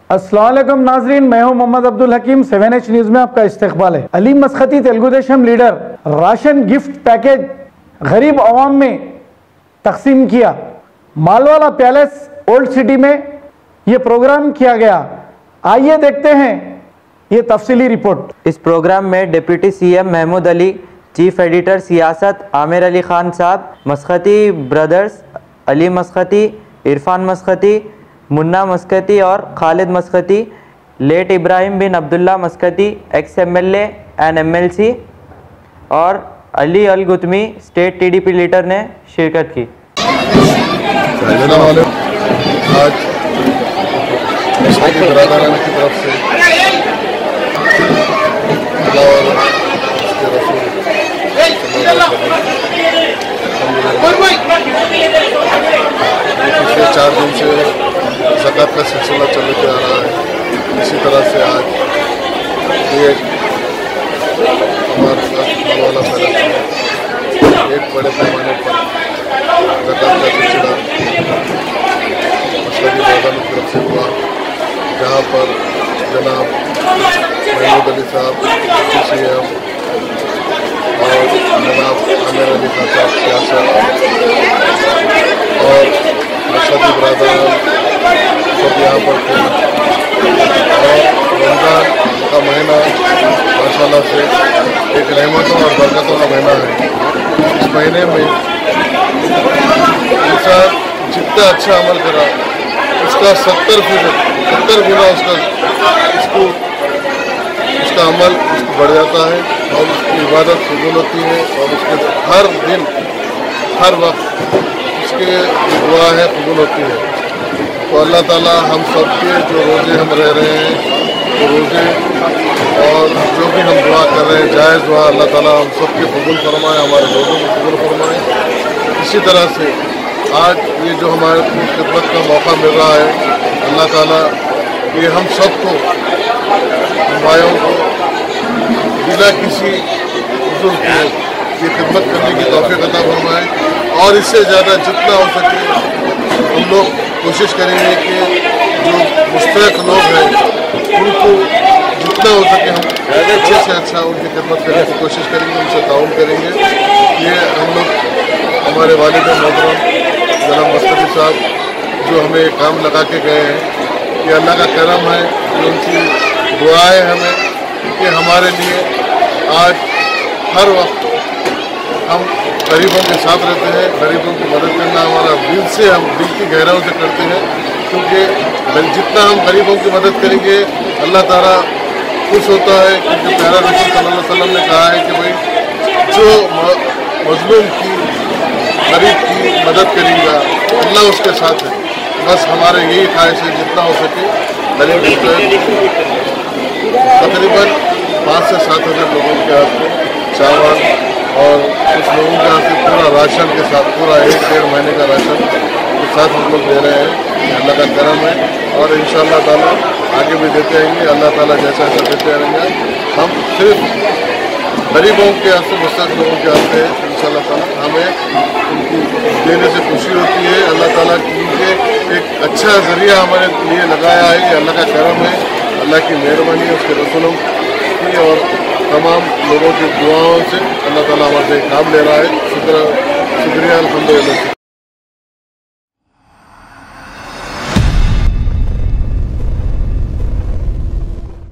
अस्सलाम वालेकुम नाजरीन, मैं हूं मोहम्मद अब्दुल हकीम। 7H न्यूज़ में आपका इस्तकबाल है। Ali Maskati Telugu Desam leader ration gift package गरीब आवाम में तकसीम किया। मालवाला पैलेस ओल्ड सिटी में ये प्रोग्राम किया गया। आइए देखते हैं ये तफसीली रिपोर्ट। इस प्रोग्राम में deputy CM Mahmood Ali, chief editor Siasat Amir Ali Khan sahab, Maskati brothers Ali Maskati, Irfan Maskati, Munna Maskati और Khalid Maskati, late Ibrahim bin Abdullah Maskati, ex MLA and MLC और Ali Al Gutmi state TDP leader ने शिरकत की। आज बिरादरान की तरफ से पिछले 4 दिन से ज़कात का सिलसिला चलते आ रहा है। इसी तरह से आज ये हमारे मालवाला पैलेस में एक बड़े पैमाने पर ज़कात का सिलसिला मस्खती ब्रदर्स की तरफ से हुआ, जहाँ पर जनाब महमूद अली साहब CM और जनाब आमिर अली खान साहब सियासत और मस्खती ब्रदर्स सब यहाँ पर थे। और रमज़ान का महीना माशाल्लाह से एक रहमतों और बरकतों का महीना है। इस महीने में इंसान जितना अच्छा अमल करा उसका 70 गुना उसका अमल बढ़ जाता है और उसकी इबादत कबूल होती है और उसके हर दिन हर वक्त उसके दुआ है कबूल होती है। तो अल्लाह ताला हम सब के जो रोज़े हम रह रहे हैं तो रोज़े और जो भी हम दुआ कर रहे हैं जायज़ दुआ अल्लाह ताला हम सब के कबूल फरमाए, हमारे रोज़ों को कबूल फरमाए। इसी तरह से आज ये जो हमारे खिदमत का मौका मिल रहा है, अल्लाह ताला ये हम सबको भाइयों को बिना किसी उज़्र के ये खिदमत करने की तौफ़ीक़ अता फरमाए। और इससे ज़्यादा जितना हो सके हम लोग कोशिश करेंगे कि जो मुस्तहक़ लोग हैं उनको जितना हो सके हम अच्छे से अच्छा उनकी खिदमत करने की कोशिश करेंगे, उनसे ताउन करेंगे। ये हम लोग हमारे वालिद मोहतरम जनाब मस्खती साहब जो हमें काम लगा के गए हैं, ये अल्लाह का करम है कि उनकी दुआएं हमें कि हमारे लिए आज हर वक्त हम गरीबों के साथ रहते हैं। गरीबों की मदद करना हमारा दिल की गहराइयों से करते हैं, क्योंकि जितना हम गरीबों की मदद करेंगे अल्लाह ताला खुश होता है। क्योंकि प्यारा रसूल सल्लल्लाहु अलैहि वसल्लम ने कहा है कि भाई जो मजलूम की गरीब की मदद करेगा अल्लाह उसके साथ है। बस हमारे यही ख्वाहिश है जितना हो सके गरीब तकरीबन 5 से 7 हज़ार लोगों के हाथ में चावल और कुछ लोगों के हाथ से पूरा राशन के साथ पूरा 1-1.5 महीने का राशन के साथ हम लोग दे रहे हैं। अल्लाह का करम है और इंशाअल्लाह ताला आगे भी देते रहेंगे। अल्लाह ताला जैसा ऐसा देते रहेंगे। हम सिर्फ गरीबों के हाथ से मुस्तहक़ लोगों के हाथ से इंशाअल्लाह ताला हमें उनकी देने से खुशी होती है। अल्लाह ताला उनके एक अच्छा ज़रिया हमारे लिए लगाया है। ये अल्लाह का करम है, अल्लाह की मेहरबानी है, उसके रसूलों की और तमाम लोगों की दुआओं से अल्लाह ताला हमारे काम ले रहा है। शुक्रिया अल्हम्दुलिल्लाह।